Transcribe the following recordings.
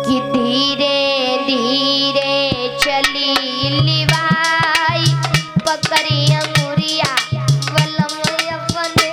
कि धीरे धीरे चली लिवाई पकड़ी अंगुरिया बलम अपने।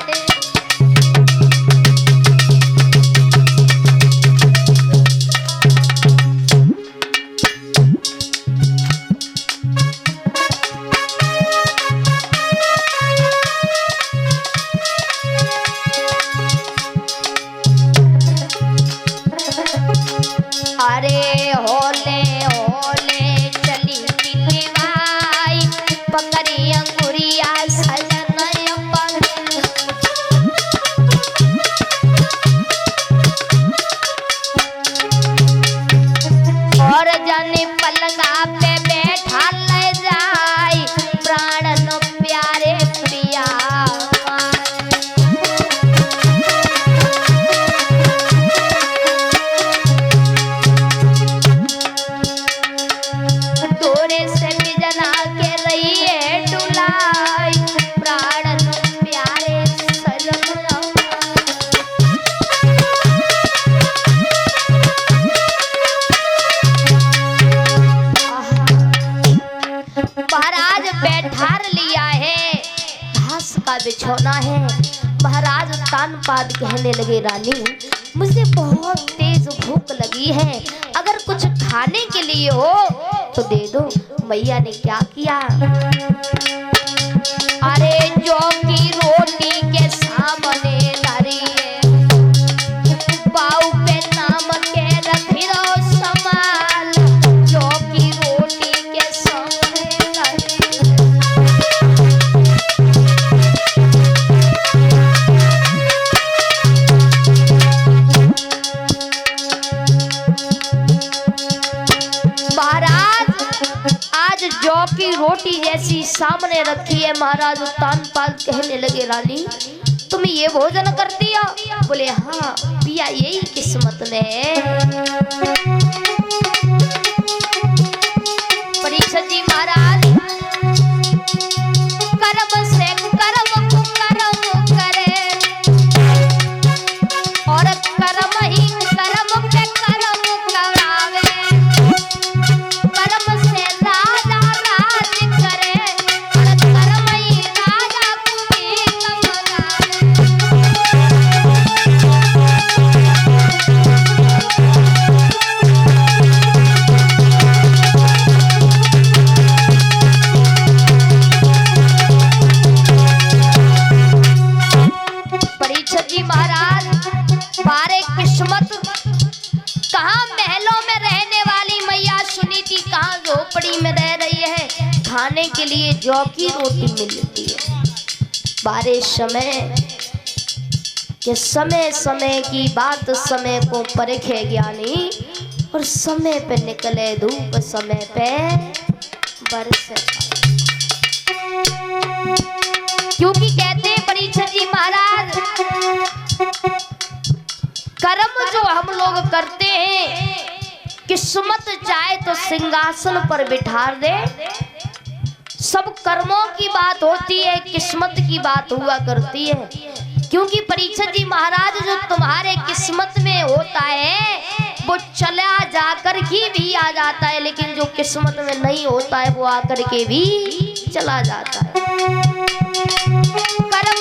अरे होले होले चली लिवाई पकड़ी अंगुरिया सजन अपन। और जाने पलंगा पे बैठा ले जाई प्राण नो प्यारे प्रिया। तोरे से बिजना के रहिए डुलाई प्राण नो प्यारे सजन। महाराज बैठार लिया है, घास का बिछौना है। महाराज तानपाद कहने लगे रानी मुझे बहुत तेज भूख लगी है, अगर कुछ खाने के लिए हो तो दे दो। मैया ने क्या किया, अरे जौ की रोटी के सामने धरी पाऊ पे नाम के रखी दो संभाल। जौ की रोटी के सामने धरी जौ की रोटी जैसी सामने रखी है। महाराज तानपाल कहने लगे रानी तुम ये भोजन करती हो? बोले हाँ पिया यही किस्मत में है। परीक्षित जी महाराज कर्म से कर्म करे और कर्म ही कर्म पे कर्म करावे। कर्म से राजा राज करे और कर्म ही राजा को परीक्षित जी महाराज बारे किस्मत कहाँ महलों में रहने वाली मैया सुनी थी, कहाँ झोपड़ी में रह रही है। खाने के लिए जौ की रोटी मिलती है। बारे समय के समय समय की बात समय को परखे ज्ञानी और समय पे निकले धूप समय पे बरसे। क्योंकि कहते हैं परीक्षित जी महाराज कर्म जो हम लोग करते हैं किस्मत चाहे तो सिंहासन पर बिठा दे। सब कर्मों की बात होती है, किस्मत की बात हुआ करती है। क्योंकि परीक्षित जी महाराज जो तुम्हारे किस्मत में होता है वो चला जाकर के भी आ जाता है, लेकिन जो किस्मत में नहीं होता है वो आकर के भी चला जाता है। कर्म